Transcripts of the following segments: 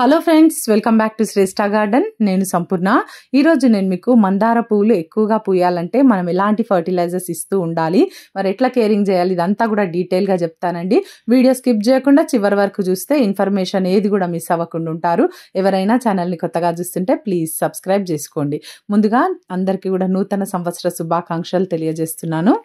Hello friends, welcome back to Shreshta garden. నేను సంపూర్ణ. ఈరోజు నేను మీకు మందార పువ్వులు ఎక్కువగా పూయాలంటే మనం ఎలాంటి ఫర్టిలైజర్స్ ఇస్తూ ఉండాలి, మరి ఎట్లా కేరింగ్ చేయాలి, ఇదంతా కూడా డీటెయిల్గా చెప్తానండి. వీడియో స్కిప్ చేయకుండా చివరి వరకు చూస్తే ఇన్ఫర్మేషన్ ఏది కూడా మిస్ అవ్వకుండా ఉంటారు. ఎవరైనా ఛానల్ని కొత్తగా చూస్తుంటే ప్లీజ్ సబ్స్క్రైబ్ చేసుకోండి. ముందుగా అందరికీ కూడా నూతన సంవత్సర శుభాకాంక్షలు తెలియజేస్తున్నాను.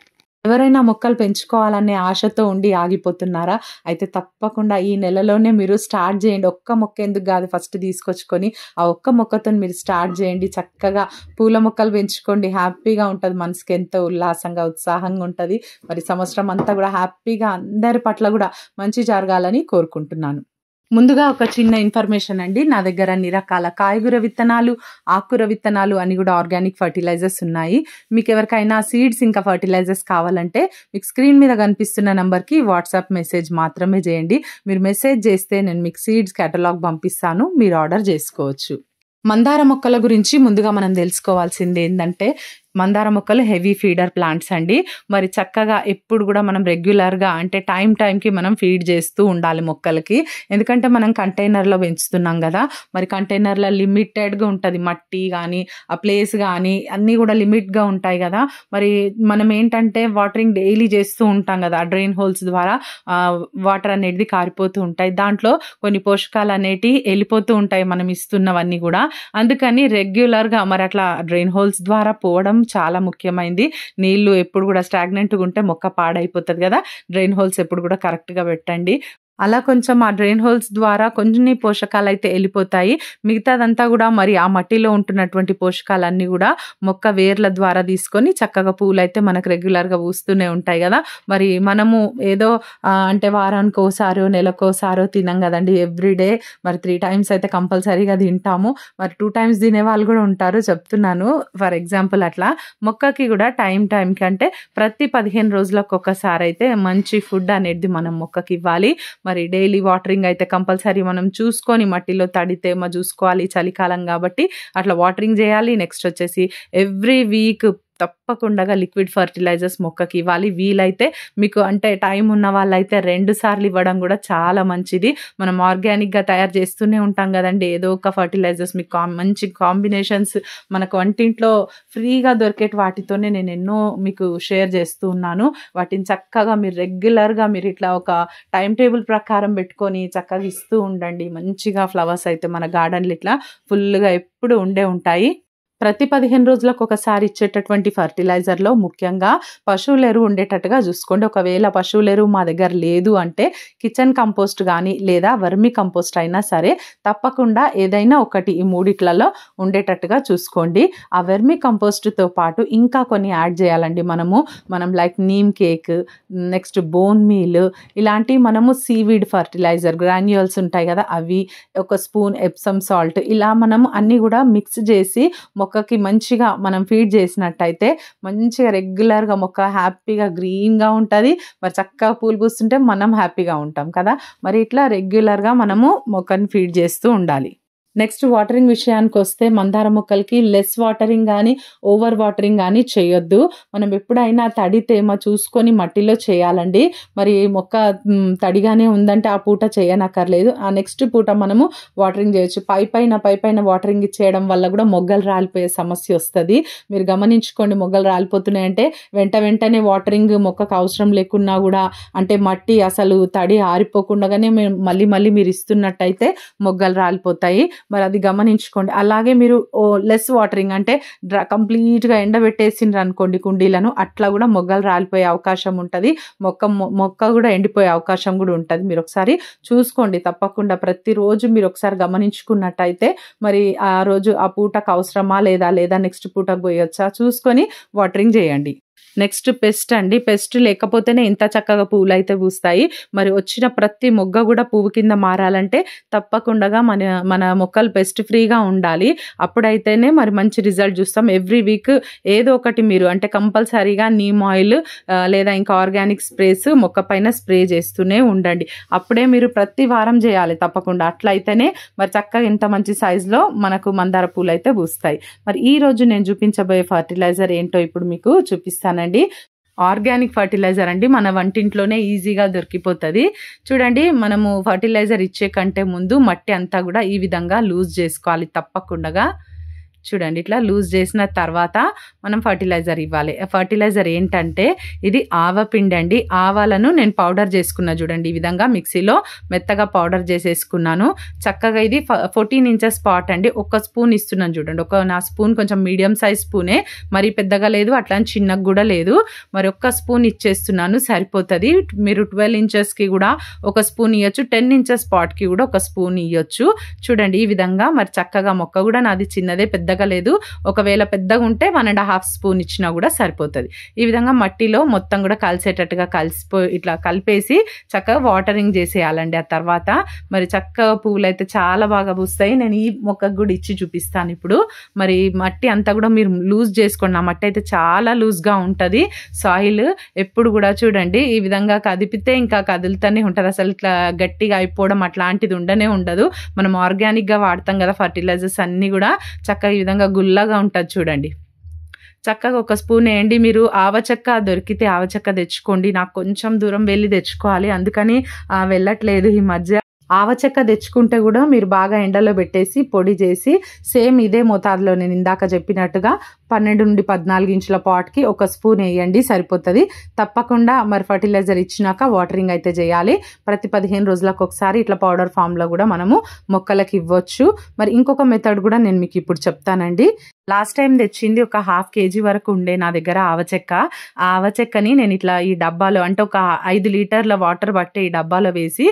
ఎవరైనా మొక్కలు పెంచుకోవాలనే ఆశతో ఉండి ఆగిపోతున్నారా? అయితే తప్పకుండా ఈ నెలలోనే మీరు స్టార్ట్ చేయండి. ఒక్క మొక్క ఎందుకు కాదు, ఫస్ట్ తీసుకొచ్చుకొని ఆ ఒక్క మొక్కతో మీరు స్టార్ట్ చేయండి. చక్కగా పూల మొక్కలు పెంచుకోండి. హ్యాపీగా ఉంటుంది, మనసుకి ఎంతో ఉల్లాసంగా ఉత్సాహంగా ఉంటుంది. మరి సంవత్సరం అంతా కూడా హ్యాపీగా అందరి పట్ల కూడా మంచి జరగాలని కోరుకుంటున్నాను. ముందుగా ఒక చిన్న ఇన్ఫర్మేషన్ అండి. నా దగ్గర అన్ని రకాల కాయగూర విత్తనాలు, ఆకుకూర విత్తనాలు అని కూడా ఆర్గానిక్ ఫర్టిలైజర్స్ ఉన్నాయి. మీకు ఎవరికైనా సీడ్స్ ఇంకా ఫర్టిలైజర్స్ కావాలంటే మీకు స్క్రీన్ మీద కనిపిస్తున్న నెంబర్కి వాట్సాప్ మెసేజ్ మాత్రమే చేయండి. మీరు మెసేజ్ చేస్తే నేను మీకు సీడ్స్ కేటలాగ్ పంపిస్తాను, మీరు ఆర్డర్ చేసుకోవచ్చు. మందార మొక్కల గురించి ముందుగా మనం తెలుసుకోవాల్సింది ఏంటంటే, మందార మొక్కలు హెవీ ఫీడర్ ప్లాంట్స్ అండి. మరి చక్కగా ఎప్పుడు కూడా మనం రెగ్యులర్గా అంటే టైంకి మనం ఫీడ్ చేస్తూ ఉండాలి మొక్కలకి. ఎందుకంటే మనం కంటైనర్లో పెంచుతున్నాం కదా, మరి కంటైనర్లో లిమిటెడ్గా ఉంటుంది. మట్టి కానీ ఆ ప్లేస్ కానీ అన్నీ కూడా లిమిట్గా ఉంటాయి కదా. మరి మనం ఏంటంటే వాటరింగ్ డైలీ చేస్తూ ఉంటాం కదా, డ్రైన్ హోల్స్ ద్వారా వాటర్ అనేది కారిపోతూ ఉంటాయి. దాంట్లో కొన్ని పోషకాలు అనేటివి వెళ్ళిపోతూ ఉంటాయి మనం ఇస్తున్నవన్నీ కూడా. అందుకని రెగ్యులర్గా మరి అట్లా డ్రైన్ హోల్స్ ద్వారా పోవడం చాలా ముఖ్యమైనది. నీళ్లు ఎప్పుడు కూడా స్టాగ్నెంట్గా ఉంటే మొక్క పాడైపోతుంది కదా. డ్రైన్ హోల్స్ ఎప్పుడు కూడా కరెక్ట్గా పెట్టండి. అలా కొంచెం ఆ డ్రైన్ హోల్స్ ద్వారా కొన్ని పోషకాలు అయితే వెళ్ళిపోతాయి. మిగతాదంతా కూడా మరి ఆ మట్టిలో ఉంటున్నటువంటి పోషకాలన్నీ కూడా మొక్క వేర్ల ద్వారా తీసుకొని చక్కగా పూలు అయితే మనకు రెగ్యులర్గా పూస్తూనే ఉంటాయి కదా. మరి మనము ఏదో అంటే వారానికి ఒకసారో నెలకోసారో తినం కదండి, ఎవ్రీడే మరి 3 times అయితే కంపల్సరీగా తింటాము. మరి 2 times తినే వాళ్ళు కూడా ఉంటారు, చెప్తున్నాను ఫర్ ఎగ్జాంపుల్. అట్లా మొక్కకి కూడా టైంకి అంటే ప్రతి 15 రోజులకు ఒకసారి అయితే మంచి ఫుడ్ అనేది మనం మొక్కకి ఇవ్వాలి. మరి డైలీ వాటరింగ్ అయితే కంపల్సరీ మనం చూసుకొని, మట్టిలో తడితేమ చూసుకోవాలి, చలికాలం కాబట్టి అట్లా వాటరింగ్ చేయాలి. నెక్స్ట్ వచ్చేసి ఎవ్రీ వీక్ తప్పకుండా లిక్విడ్ ఫర్టిలైజర్స్ మొక్కకి ఇవ్వాలి. వీలైతే మీకు అంటే టైం ఉన్న వాళ్ళైతే 2 సార్లు ఇవ్వడం కూడా చాలా మంచిది. మనం ఆర్గానిక్గా తయారు చేస్తూనే ఉంటాం కదండి, ఏదో ఒక ఫర్టిలైజర్స్ మీకు మంచి కాంబినేషన్స్ మనకు వంటింట్లో ఫ్రీగా దొరికే వాటితోనే నేను ఎన్నో మీకు షేర్ చేస్తూ ఉన్నాను. వాటిని చక్కగా మీరు రెగ్యులర్గా మీరు ఇట్లా ఒక టైం టేబుల్ ప్రకారం పెట్టుకొని చక్కగా ఇస్తూ ఉండండి. మంచిగా ఫ్లవర్స్ అయితే మన గార్డెన్లు ఇట్లా ఫుల్గా ఎప్పుడు ఉండే ఉంటాయి. ప్రతి 15 రోజులకు ఒకసారి ఇచ్చేటటువంటి ఫర్టిలైజర్లో ముఖ్యంగా పశువుల ఎరువు ఉండేటట్టుగా చూసుకోండి. ఒకవేళ పశువుల ఎరువు మా దగ్గర లేదు అంటే కిచెన్ కంపోస్ట్ కానీ లేదా వర్మి కంపోస్ట్ అయినా సరే తప్పకుండా ఏదైనా ఒకటి ఈ మూడిట్లలో ఉండేటట్టుగా చూసుకోండి. ఆ వర్మి కంపోస్ట్తో పాటు ఇంకా కొన్ని యాడ్ చేయాలండి. మనం like neem cake, next bone meal, ఇలాంటివి మనము సీవీడ్ ఫర్టిలైజర్ గ్రాన్యూల్స్ ఉంటాయి కదా, అవి 1 స్పూన్ ఎప్సమ్ సాల్ట్, ఇలా మనం అన్నీ కూడా మిక్స్ చేసి మొక్కకి మంచిగా మనం ఫీడ్ చేసినట్టయితే మంచిగా రెగ్యులర్గా మొక్క హ్యాపీగా గ్రీన్గా ఉంటుంది. మరి చక్కగా పూలు పూస్తుంటే మనం హ్యాపీగా ఉంటాం కదా. మరి ఇట్లా రెగ్యులర్గా మనము మొక్కని ఫీడ్ చేస్తూ ఉండాలి. నెక్స్ట్ వాటరింగ్ విషయానికి వస్తే మందార మొక్కలకి లెస్ వాటరింగ్ కానీ ఓవర్ వాటరింగ్ కానీ చేయొద్దు. మనం ఎప్పుడైనా తడి తేమ చూసుకొని మట్టిలో చేయాలండి. మరి మొక్క తడిగానే ఉందంటే ఆ పూట చేయనక్కర్లేదు, ఆ నెక్స్ట్ పూట మనము వాటరింగ్ చేయొచ్చు. పైపైన వాటరింగ్ ఇచ్చేయడం వల్ల కూడా మొగ్గలు రాలిపోయే సమస్య వస్తుంది. మీరు గమనించుకోండి, మొగ్గలు రాలిపోతున్నాయంటే వెంటనే వాటరింగ్ మొక్కకు అవసరం లేకున్నా కూడా అంటే మట్టి అసలు తడి ఆరిపోకుండానే మళ్ళీ మీరు ఇస్తున్నట్టయితే మొగ్గలు రాలిపోతాయి. మరి అది గమనించుకోండి. అలాగే మీరు లెస్ వాటరింగ్ అంటే కంప్లీట్గా ఎండబెట్టేసిండ్రు అనుకోండి కుండీలను, అట్లా కూడా మొగ్గలు రాలిపోయే అవకాశం ఉంటుంది. మొక్క కూడా ఎండిపోయే అవకాశం కూడా ఉంటుంది. మీరు ఒకసారి చూసుకోండి తప్పకుండా. ప్రతిరోజు మీరు ఒకసారి గమనించుకున్నట్టయితే మరి ఆ రోజు ఆ పూటకు అవసరమా లేదా నెక్స్ట్ పూటకు పోయొచ్చా చూసుకొని వాటరింగ్ చేయండి. నెక్స్ట్ పెస్ట్ అండి. పెస్ట్ లేకపోతేనే ఇంత చక్కగా పువ్వులు అయితే పూస్తాయి. మరి వచ్చిన ప్రతి మొగ్గ కూడా పువ్వు కింద మారాలంటే తప్పకుండా మన మొక్కలు పెస్ట్ ఫ్రీగా ఉండాలి. అప్పుడైతేనే మరి మంచి రిజల్ట్ చూస్తాం. ఎవ్రీ వీక్ ఏదో ఒకటి మీరు అంటే కంపల్సరీగా నీమ్ ఆయిల్ లేదా ఇంకా ఆర్గానిక్ స్ప్రేస్ మొక్క పైన స్ప్రే చేస్తూనే ఉండండి. అప్పుడే మీరు ప్రతి వారం చేయాలి తప్పకుండా. అట్లయితేనే మరి చక్కగా ఇంత మంచి సైజులో మనకు మందార పూలు అయితే పూస్తాయి. మరి ఈ రోజు నేను చూపించబోయే ఫర్టిలైజర్ ఏంటో ఇప్పుడు మీకు చూపిస్తానండి. ఆర్గానిక్ ఫర్టిలైజర్ అండి, మన వంటింట్లోనే ఈజీగా దొరికిపోతుంది. చూడండి, మనము ఫర్టిలైజర్ ఇచ్చే కంటే ముందు మట్టి అంతా కూడా ఈ విధంగా లూజ్ చేసుకోవాలి తప్పకుండా. చూడండి, ఇట్లా లూజ్ చేసిన తర్వాత మనం ఫర్టిలైజర్ ఇవ్వాలి. ఫర్టిలైజర్ ఏంటంటే ఇది ఆవపిండి అండి. ఆవాలను నేను పౌడర్ చేసుకున్నా చూడండి, ఈ విధంగా మిక్సీలో మెత్తగా పౌడర్ చేసేసుకున్నాను. చక్కగా ఇది 14 ఇంచెస్ పాట్ అండి. ఒక స్పూన్ ఇస్తున్నాను చూడండి. నా స్పూన్ కొంచెం మీడియం సైజ్ స్పూనే, మరి పెద్దగా లేదు, అట్లా చిన్నగా కూడా లేదు. మరి ఒక్క స్పూన్ ఇచ్చేస్తున్నాను, సరిపోతుంది. మీరు 12 ఇంచెస్కి కూడా ఒక స్పూన్ ఇవ్వచ్చు, 10 ఇంచెస్ పాట్కి కూడా ఒక స్పూన్ ఇవ్వచ్చు. చూడండి, ఈ విధంగా మరి చక్కగా మొక్క కూడా నాది చిన్నదే, పెద్దగా లేదు. ఒకవేళ పెద్దగా ఉంటే 1.5 స్పూన్ ఇచ్చినా కూడా సరిపోతుంది. ఈ విధంగా మట్టిలో మొత్తం కూడా కలిసేటట్టుగా ఇట్లా కలిపేసి చక్కగా వాటరింగ్ చేసేయాలండి. ఆ తర్వాత మరి చక్కగా పువ్వులు అయితే చాలా బాగా పూస్తాయి. నేను ఈ మొక్కకు కూడా ఇచ్చి చూపిస్తాను ఇప్పుడు. మరి మట్టి అంతా కూడా మీరు లూజ్ చేసుకోండి. ఆ మట్టి అయితే చాలా లూజ్గా ఉంటుంది. సాయిల్ ఎప్పుడు కూడా చూడండి ఈ విధంగా కదిపితే ఇంకా కదులుతూనే ఉంటుంది. అసలు ఇట్లా గట్టిగా అయిపోవడం అట్లాంటిది ఉండదు. మనం ఆర్గానిక్గా వాడతాం కదా ఫర్టిలైజర్స్ అన్నీ కూడా చక్కగా ఈ విధంగా గుల్లగా ఉంటుంది చూడండి. చక్కగా ఒక స్పూన్ వేయండి. మీరు ఆవచెక్క దొరికితే ఆవచెక్క తెచ్చుకోండి. నాకు కొంచెం దూరం వెళ్ళి తెచ్చుకోవాలి, అందుకని వెళ్ళట్లేదు ఈ మధ్య. ఆవచెక్క తెచ్చుకుంటే కూడా మీరు బాగా ఎండలో పెట్టేసి పొడి చేసి సేమ్ ఇదే మోతాదులో నేను ఇందాక చెప్పినట్టుగా 12 నుండి 14 ఇంచుల పాట్కి ఒక స్పూన్ వేయండి, సరిపోతుంది. తప్పకుండా మరి ఫర్టిలైజర్ ఇచ్చినాక వాటరింగ్ అయితే చేయాలి. ప్రతి 15 రోజులకు ఒకసారి ఇట్లా పౌడర్ ఫామ్లో కూడా మనము మొక్కలకి ఇవ్వచ్చు. మరి ఇంకొక మెథడ్ కూడా నేను మీకు ఇప్పుడు చెప్తానండి. లాస్ట్ టైం తెచ్చింది ఒక 1/2 kg వరకు ఉండే నా దగ్గర ఆవచెక్క. ఆ ఆవచెక్కని నేను ఇట్లా ఈ డబ్బాలో, అంటే ఒక 5 లీటర్ల వాటర్ బట్టే ఈ డబ్బాలో వేసి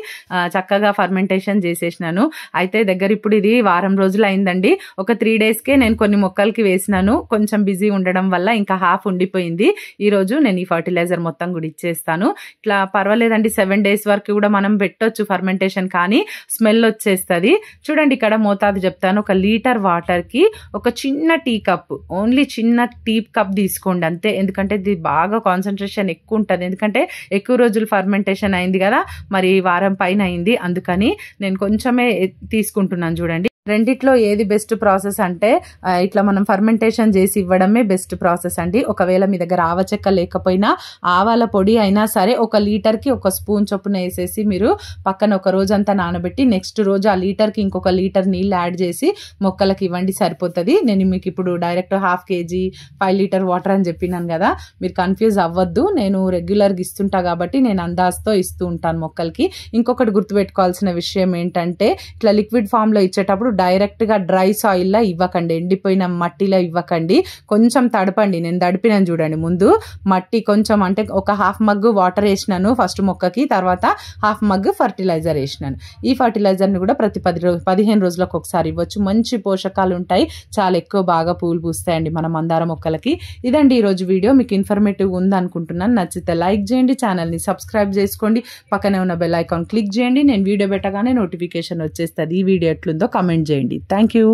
చక్కగా ఫర్మెంటేషన్ చేసేసినాను. అయితే దగ్గర ఇప్పుడు ఇది వారం రోజులు అయిందండి. ఒక 3 డేస్కే నేను కొన్ని మొక్కలకి వేసినాను. కొంచెం బిజీ ఉండడం వల్ల ఇంకా హాఫ్ ఉండిపోయింది. ఈరోజు నేను ఈ ఫర్టిలైజర్ మొత్తం కూడా ఇచ్చేస్తాను. ఇట్లా పర్వాలేదండి, 7 days వరకు కూడా మనం పెట్టొచ్చు ఫర్మెంటేషన్, కానీ స్మెల్ వచ్చేస్తుంది. చూడండి, ఇక్కడ మోతాదు చెప్తాను. 1 లీటర్ వాటర్కి ఒక చిన్న టీ కప్, ఓన్లీ చిన్న టీ కప్ తీసుకోండి అంతే. ఎందుకంటే ఇది బాగా కాన్సన్ట్రేషన్ ఎక్కువ ఉంటుంది, ఎందుకంటే ఎక్కువ రోజులు ఫర్మెంటేషన్ అయింది కదా, మరి వారం పైన అయింది, అందుకని నేను కొంచెమే తీసుకుంటున్నాను. చూడండి, రెండిట్లో ఏది బెస్ట్ ప్రాసెస్ అంటే ఇట్లా మనం ఫర్మెంటేషన్ చేసి ఇవ్వడమే బెస్ట్ ప్రాసెస్ అండి. ఒకవేళ మీ దగ్గర ఆవచెక్క లేకపోయినా ఆవాల పొడి అయినా సరే 1 లీటర్కి 1 స్పూన్ చొప్పున వేసేసి మీరు పక్కన ఒక రోజంతా నానబెట్టి నెక్స్ట్ రోజు ఆ లీటర్కి ఇంకొక లీటర్ నీళ్ళు యాడ్ చేసి మొక్కలకి ఇవ్వండి, సరిపోతుంది. నేను మీకు ఇప్పుడు డైరెక్ట్ 1/2 kg 5 లీటర్ వాటర్ అని చెప్పినాను కదా, మీరు కన్ఫ్యూజ్ అవ్వద్దు. నేను రెగ్యులర్గా ఇస్తుంటా కాబట్టి నేను అందాజుతో ఇస్తూ ఉంటాను మొక్కలకి. ఇంకొకటి గుర్తుపెట్టుకోవాల్సిన విషయం ఏంటంటే, ఇట్లా లిక్విడ్ ఫామ్లో ఇచ్చేటప్పుడు డైరెక్ట్గా డ్రై సాయిల్లో ఇవ్వకండి, ఎండిపోయిన మట్టిలో ఇవ్వకండి. కొంచెం తడపండి. నేను తడిపినాను చూడండి. ముందు మట్టి కొంచెం, అంటే ఒక 1/2 మగ్ వాటర్ వేసినాను ఫస్ట్ మొక్కకి, తర్వాత 1/2 మగ్ ఫర్టిలైజర్ వేసినాను. ఈ ఫర్టిలైజర్ని కూడా ప్రతి 15 రోజులకు ఒకసారి ఇవ్వచ్చు. మంచి పోషకాలు ఉంటాయి, చాలా ఎక్కువ బాగా పూలు పూస్తాయండి మన మందార మొక్కలకి. ఇదండి ఈరోజు వీడియో. మీకు ఇన్ఫర్మేటివ్ ఉంది అనుకుంటున్నాను. నచ్చితే లైక్ చేయండి, ఛానల్ని సబ్స్క్రైబ్ చేసుకోండి, పక్కనే ఉన్న బెల్ ఐకాన్ క్లిక్ చేయండి. నేను వీడియో పెట్టగానే నోటిఫికేషన్ వచ్చేస్తుంది. ఈ వీడియో ఎట్లుందో కమెంట్ చేయండి. Thank you.